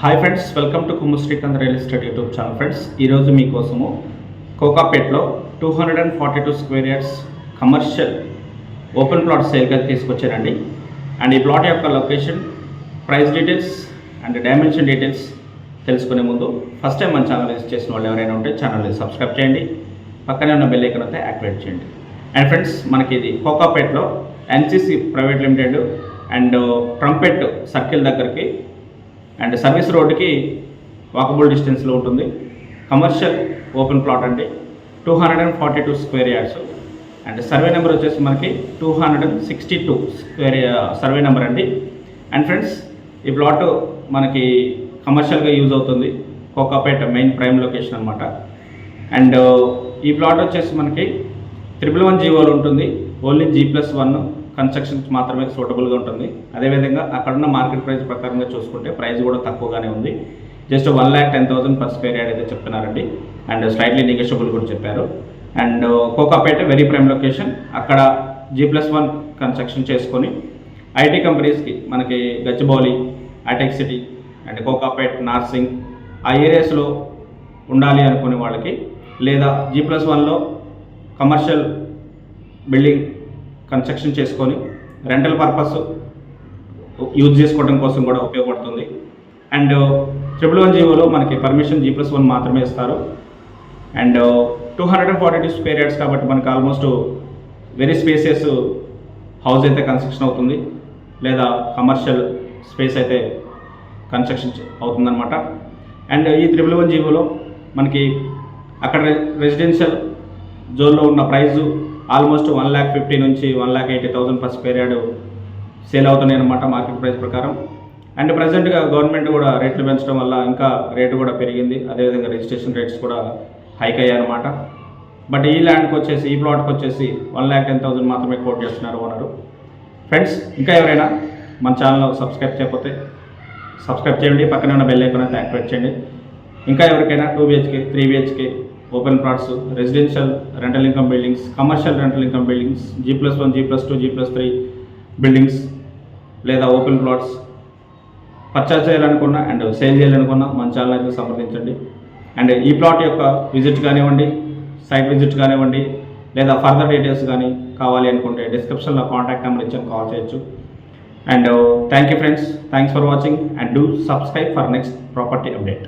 Hi friends, welcome to Kummu Srikanth real estate YouTube channel. Friends, ఈరోజు మీకోసము కోకాపేట్లో 242 square yards commercial open plot సేల్గా తీసుకొచ్చారండి. అండ్ ఈ ప్లాట్ యొక్క location, price details and dimension details తెలుసుకునే ముందు ఫస్ట్ టైం మన ఛానల్ విజిట్ చేసిన వాళ్ళు ఎవరైనా ఉంటే ఛానల్ని సబ్స్క్రైబ్ చేయండి, పక్కనే ఉన్న బెల్ ఐకాన్ అయితే యాక్టివేట్ చేయండి. అండ్ ఫ్రెండ్స్, మనకి ఇది కోకాపేట్లో NCC private limited and trumpet circle దగ్గరికి అండ్ సర్వీస్ రోడ్డుకి వాకబుల్ డిస్టెన్స్లో ఉంటుంది. కమర్షియల్ ఓపెన్ ప్లాట్ అండి, 242 square yards. And survey number వచ్చేసి మనకి 262 సర్వే నెంబర్ అండి. అండ్ ఫ్రెండ్స్, ఈ ప్లాట్ మనకి కమర్షియల్గా యూజ్ అవుతుంది, కోకాపేట మెయిన్ ప్రైమ్ లొకేషన్ అనమాట. అండ్ ఈ ప్లాట్ వచ్చేసి మనకి 111 జీవోలు ఉంటుంది, ఓన్లీ G+1 కన్స్ట్రక్షన్స్ మాత్రమే సూటబుల్గా ఉంటుంది. అదేవిధంగా అక్కడున్న మార్కెట్ ప్రైస్ ప్రకారంగా చూసుకుంటే ప్రైస్ కూడా తక్కువగానే ఉంది. జస్ట్ 1,10,000 పర్ స్క్వేర్ యార్డ్ అయితే చెప్తున్నారండి. అండ్ స్లైట్లీ నెగోషియబుల్ కూడా చెప్పారు. And Kokapet very prime location, అక్కడ G+1 కన్స్ట్రక్షన్ చేసుకొని ఐటీ కంపెనీస్కి మనకి గచ్చిబౌలి, హైటెక్ సిటీ అండ్ కోకాపేట్, నార్సింగ్ ఆ ఏరియాస్లో ఉండాలి అనుకునే వాళ్ళకి, లేదా G+1లో కమర్షియల్ బిల్డింగ్ కన్స్ట్రక్షన్ చేసుకొని రెంటల్ పర్పస్ యూజ్ చేసుకోవడం కోసం కూడా ఉపయోగపడుతుంది. అండ్ 111 జీవోలో మనకి పర్మిషన్ G+1 మాత్రమే ఇస్తారు. అండ్ 242 స్క్వేర్ యార్డ్స్ కాబట్టి మనకి ఆల్మోస్ట్ వెరీ స్పేసియస్ హౌస్ అయితే కన్స్ట్రక్షన్ అవుతుంది, లేదా కమర్షియల్ స్పేస్ అయితే కన్స్ట్రక్షన్ అవుతుందన్నమాట. అండ్ ఈ 111 జీవోలో మనకి అక్కడ రెసిడెన్షియల్ జోన్లో ఉన్న ప్రైజు ఆల్మోస్ట్ 1,50,000 నుంచి 1,80,000 పర్ స్క్వేర్ యార్డ్ సేల్ అవుతున్నాయి అన్నమాట మార్కెట్ ప్రైస్ ప్రకారం. అండ్ ప్రజెంట్గా గవర్నమెంట్ కూడా రేట్లు పెంచడం వల్ల ఇంకా రేటు కూడా పెరిగింది, అదేవిధంగా రిజిస్ట్రేషన్ రేట్స్ కూడా హైక్ అయ్యాయి అనమాట. బట్ ఈ ల్యాండ్కి వచ్చేసి, ఈ ప్లాట్కి వచ్చేసి 1,10,000 మాత్రమే కోట్ చేస్తున్నారు ఓనరు. ఫ్రెండ్స్, ఇంకా ఎవరైనా మన ఛానల్ సబ్స్క్రైబ్ చేయకపోతే సబ్స్క్రైబ్ చేయండి, పక్కనే ఉన్న బెల్ ఐకాన్ అయితే యాక్టివేట్ చేయండి. ఇంకా ఎవరికైనా 2 BHK 3 BHK open plots, residential rental income buildings, commercial rental income buildings, G+1, G+2, G+3 buildings లేదా ఓపెన్ ప్లాట్స్ పర్చేజ్ చేయాలనుకున్నా అండ్ సేల్ చేయాలనుకున్నా మన ఛానల్ అయితే సంప్రదించండి. అండ్ ఈ ప్లాట్ యొక్క విజిట్ కానివ్వండి, సైట్ విజిట్ కానివ్వండి, లేదా ఫర్దర్ డీటెయిల్స్ కానీ కావాలి అనుకుంటే డిస్క్రిప్షన్లో కాంటాక్ట్ నెంబర్ ఇచ్చాను, కాల్ చేయొచ్చు. And thank you friends, thanks for watching and do subscribe for next property update.